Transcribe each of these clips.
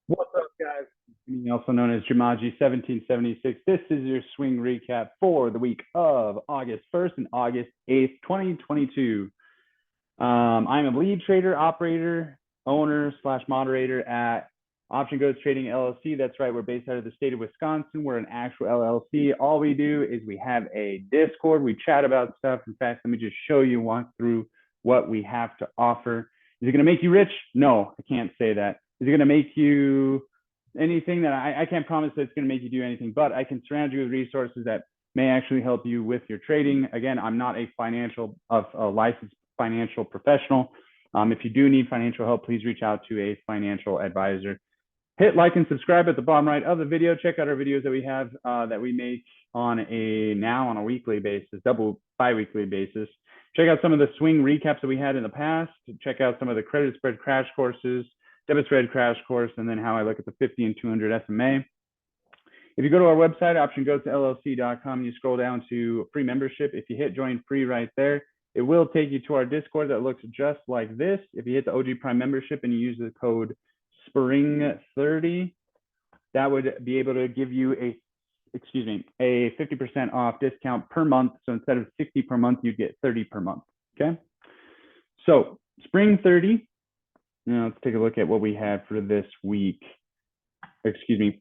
What's up, guys? Also known as Jumanji 1776. This is your swing recap for the week of August 1st and August 8th, 2022. I'm a lead trader, operator, owner slash moderator at Option Goats Trading LLC. That's right. We're based out of the state of Wisconsin. We're an actual LLC. All we do is we have a Discord. We chat about stuff. In fact, let me just show you, walk through what we have to offer. Is it going to make you rich? No, I can't say that. Is it going to make you anything that I can't promise that it's going to make you do anything, but I can surround you with resources that may actually help you with your trading. Again, I'm not a licensed financial professional. If you do need financial help, please reach out to a financial advisor. Hit like and subscribe at the bottom right of the video. Check out our videos that we have that we make on a weekly basis, double bi-weekly basis. Check out some of the swing recaps that we had in the past. Check out some of the credit spread crash courses, debit spread crash course, and then how I look at the 50 and 200 SMA. If you go to our website, optiongoatsllc.com, you scroll down to free membership. If you hit join free right there, it will take you to our Discord that looks just like this. If you hit the OG Prime membership and you use the code SPRING30, that would be able to give you a 50% off discount per month. So instead of 60 per month, you'd get 30 per month. Okay. So SPRING30. Now let's take a look at what we had for this week.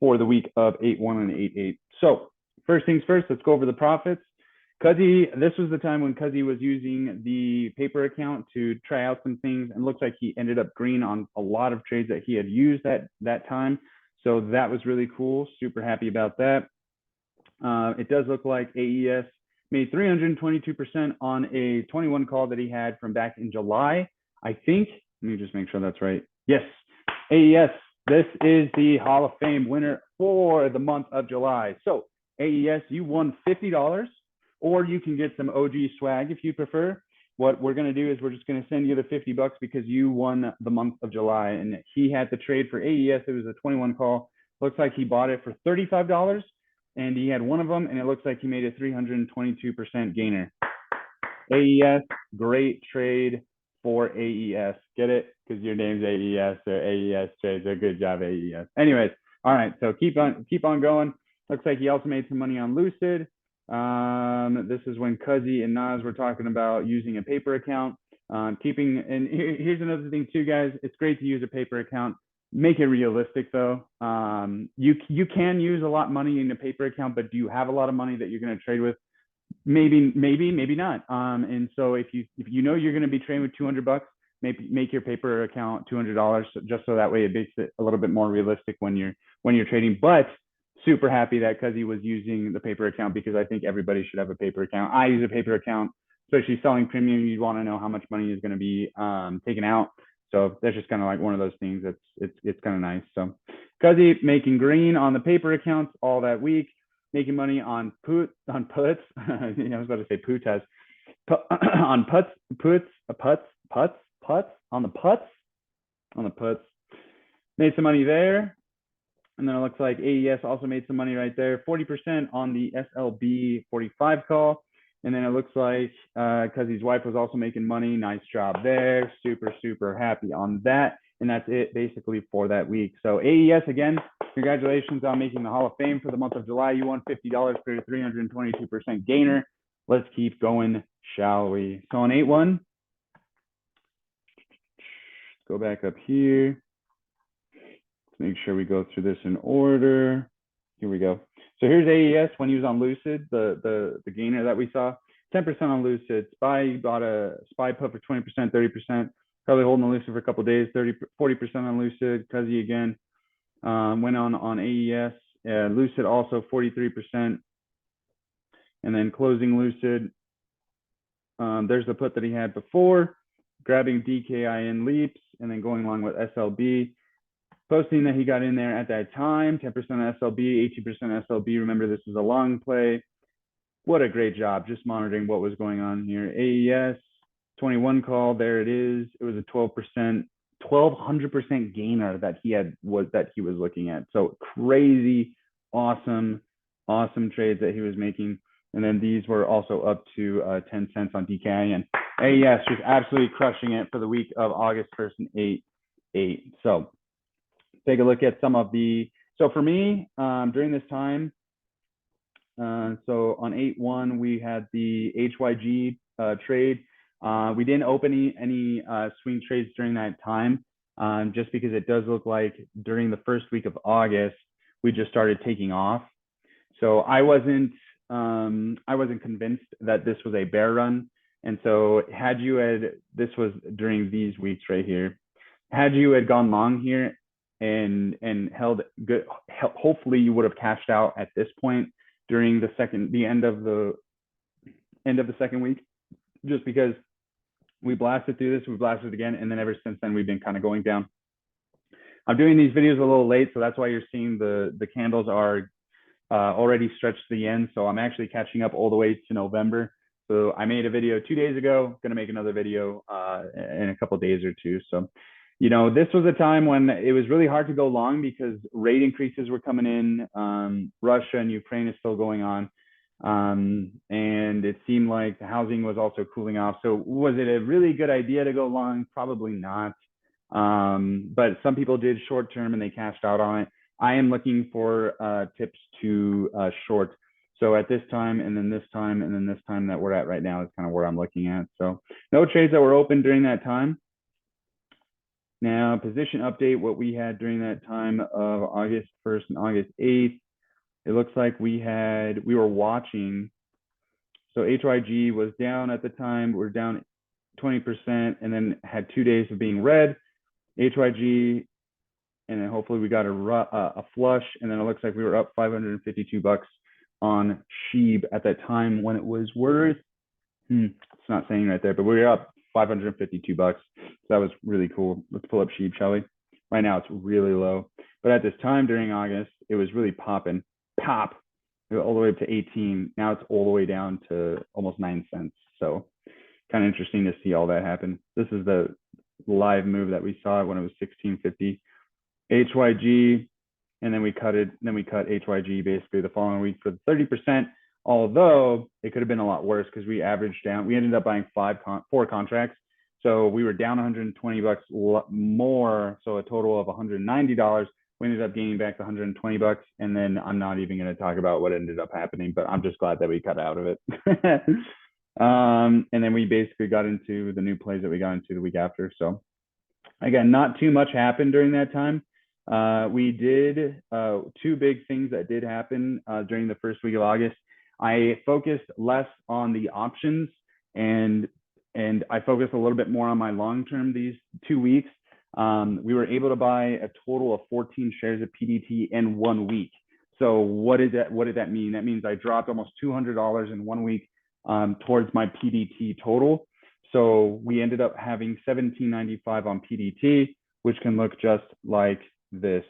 For the week of 8-1 and 8-8. So first things first, let's go over the profits. Cuzzy, this was the time when Cuzzy was using the paper account to try out some things, and looks like he ended up green on a lot of trades that he had used that time. So that was really cool. Super happy about that. It does look like AES made 322% on a 21 call that he had from back in July. I think, let me just make sure that's right. Yes, AES, this is the Hall of Fame winner for the month of July. So AES, you won $50, or you can get some OG swag if you prefer. What we're going to do is we're just going to send you the $50 because you won the month of July. And he had the trade for AES. It was a 21 call. Looks like he bought it for $35, and he had one of them, and it looks like he made a 322% gainer. AES, great trade for AES. Get it? Because your name's AES or AES trades. A good job, AES. Anyways, all right. So keep on going. Looks like he also made some money on Lucid. This is when Cuzzy and Nas were talking about using a paper account. And here's another thing too, guys. It's great to use a paper account. Make it realistic though. You can use a lot of money in a paper account, but do you have a lot of money that you're going to trade with? Maybe not. And so if you know you're going to be trading with $200, maybe make your paper account $200, just so that way it makes it a little bit more realistic when you're trading. But super happy that Cuzzy was using the paper account, because I think everybody should have a paper account. I use a paper account, especially selling premium. You want to know how much money is going to be taken out. So that's just kind of like one of those things it's kind of nice. So Cuzzy making green on the paper accounts all that week, making money on puts. I was about to say putas. On puts, on the puts. Made some money there. And then it looks like AES also made some money right there, 40% on the SLB 45 call. And then it looks like Cuzzy's wife was also making money. Nice job there. Super, super happy on that. And that's it basically for that week. So AES, again, congratulations on making the Hall of Fame for the month of July. You won $50 for your 322% gainer. Let's keep going, shall we? So on 8-1, go back up here. Make sure we go through this in order. Here we go. So here's AES when he was on Lucid, the gainer that we saw. 10% on Lucid. SPY bought a SPY put for 20%, 30%. Probably holding the Lucid for a couple of days. 40% on Lucid. Cuzzy again went on AES. Lucid also 43%. And then closing Lucid. There's the put that he had before. Grabbing DKIN leaps and then going along with SLB. Posting that he got in there at that time, 10% SLB, 18% SLB. Remember, this is a long play. What a great job, just monitoring what was going on here. AES, 21 call, there it is. It was a 1,200% gainer that he was looking at. So crazy, awesome trades that he was making. And then these were also up to 10 cents on DKIN. AES just absolutely crushing it for the week of August 1st and 8-8. So take a look at some of the, so for me, during this time, so on 8/1, we had the HYG trade. We didn't open any swing trades during that time, just because it does look like during the first week of August, we just started taking off. So I wasn't convinced that this was a bear run. And so this was during these weeks right here, had you had gone long here and held good, hopefully you would have cashed out at this point during the end of the second week, just because we blasted through this, we blasted again, and then ever since then we've been kind of going down. I'm doing these videos a little late, so that's why you're seeing the candles are already stretched to the end. So I'm actually catching up all the way to November. So I made a video 2 days ago, going to make another video in a couple days or two. So, you know, this was a time when it was really hard to go long because rate increases were coming in. Russia and Ukraine is still going on. And it seemed like the housing was also cooling off. So was it a really good idea to go long? Probably not. But some people did short term and they cashed out on it. I am looking for tips to short. So at this time, and then this time, and then this time that we're at right now is kind of where I'm looking at. So no trades that were open during that time. Now, position update, what we had during that time of August 1st and August 8th, it looks like we were watching. So HYG was down at the time. We're down 20% and then had 2 days of being red. HYG, and then hopefully we got a flush, and then it looks like we were up $552 on SHIB at that time when it was worth, it's not saying right there, but we were up $552. So that was really cool. Let's pull up SHIB, shall we? Right now it's really low, but at this time during August, it was really popping, all the way up to 18. Now it's all the way down to almost 9 cents. So kind of interesting to see all that happen. This is the live move that we saw when it was 16.50. HYG, and then we cut HYG basically the following week for the 30%, although it could have been a lot worse because we ended up buying 4 contracts. So we were down $120 more, so a total of $190. We ended up gaining back the $120, and then I'm not even going to talk about what ended up happening, but I'm just glad that we cut out of it. And then we basically got into the new plays that we got into the week after. So again, not too much happened during that time. We did 2 big things that did happen during the first week of August. I focused less on the options and I focused a little bit more on my long-term these 2 weeks. We were able to buy a total of 14 shares of PDT in 1 week. So what did that mean? That means I dropped almost $200 in 1 week towards my PDT total. So we ended up having $17.95 on PDT, which can look just like this.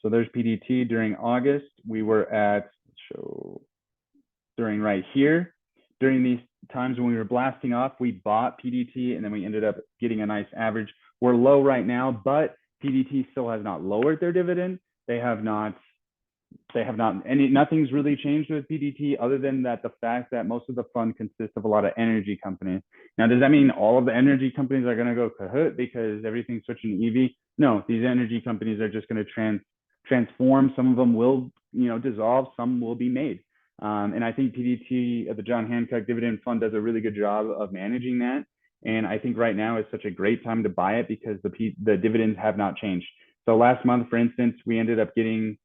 So there's PDT during August. We were at, during right here. During these times when we were blasting off, we bought PDT and then we ended up getting a nice average. We're low right now, but PDT still has not lowered their dividend. Nothing's really changed with PDT other than that the fact that most of the fund consists of a lot of energy companies. Now, does that mean all of the energy companies are going to go kahoot because everything's switching to EV? No, these energy companies are just going to transform. Some of them will, dissolve. Some will be made. And I think PDT, the John Hancock Dividend Fund, does a really good job of managing that. And I think right now is such a great time to buy it because the dividends have not changed. So last month, for instance, we ended up getting,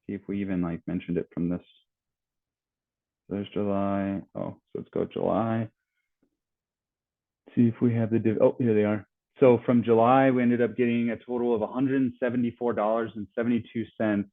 see if we even mentioned it from this. There's July. Oh, so let's go July. See if we have the oh, here they are. So from July, we ended up getting a total of $174.72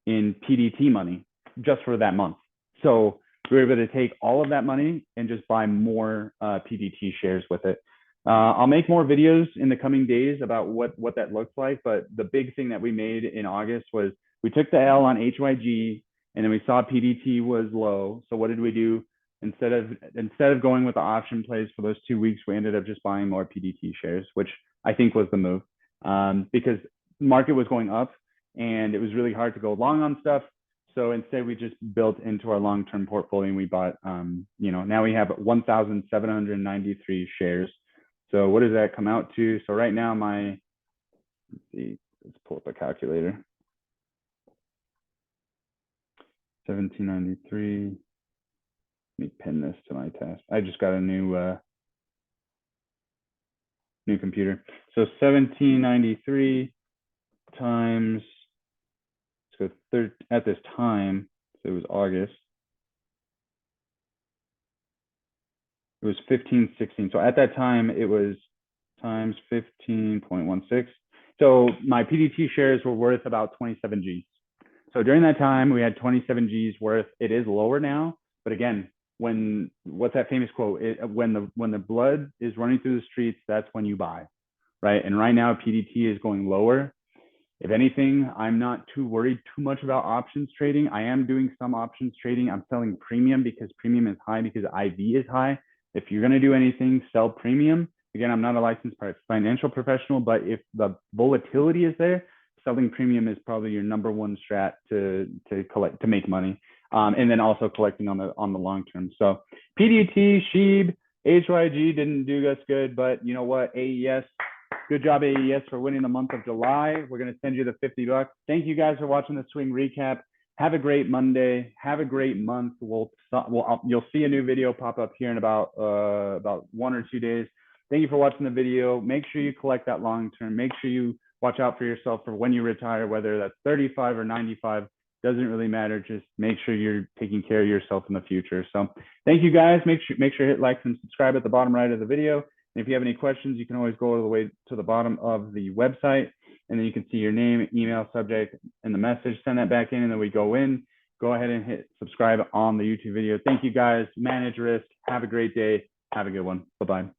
in PDT money just for that month. So we were able to take all of that money and just buy more PDT shares with it. I'll make more videos in the coming days about what that looks like. But the big thing that we made in August was we took the L on HYG, and then we saw PDT was low. So what did we do? Instead of going with the option plays for those 2 weeks, we ended up just buying more PDT shares, which I think was the move because market was going up and it was really hard to go long on stuff. So instead, we just built into our long-term portfolio and we bought, now we have 1,793 shares So what does that come out to? So right now let's see, let's pull up a calculator. 1793. Let me pin this to my task. I just got a new computer. So 1793 times, so at this time, so it was August, it was 1516. So at that time, it was times 15.16. So my PDT shares were worth about 27 Gs. So during that time, we had 27 Gs worth. It is lower now, but again, what's that famous quote? When the blood is running through the streets, that's when you buy, right? And right now, PDT is going lower. If anything, I'm not too worried too much about options trading. I am doing some options trading. I'm selling premium because premium is high, because IV is high. If you're going to do anything, sell premium. Again, I'm not a licensed financial professional, but if the volatility is there, selling premium is probably your number one strat to make money. And then also collecting on the long term. So PDT, SHIB, HYG didn't do us good, but you know what? AES, good job, AES, for winning the month of July. We're going to send you the $50. Thank you guys for watching the swing recap. Have a great Monday. Have a great month. You'll see a new video pop up here in about 1 or 2 days. Thank you for watching the video. Make sure you collect that long term. Make sure you watch out for yourself for when you retire, whether that's 35 or 95. Doesn't really matter. Just make sure you're taking care of yourself in the future. So thank you guys. Make sure to hit like and subscribe at the bottom right of the video. And if you have any questions, you can always go all the way to the bottom of the website, and then you can see your name, email, subject, and the message. Send that back in, and then we go in. Go ahead and hit subscribe on the YouTube video. Thank you guys. Manage risk. Have a great day. Have a good one. Bye-bye.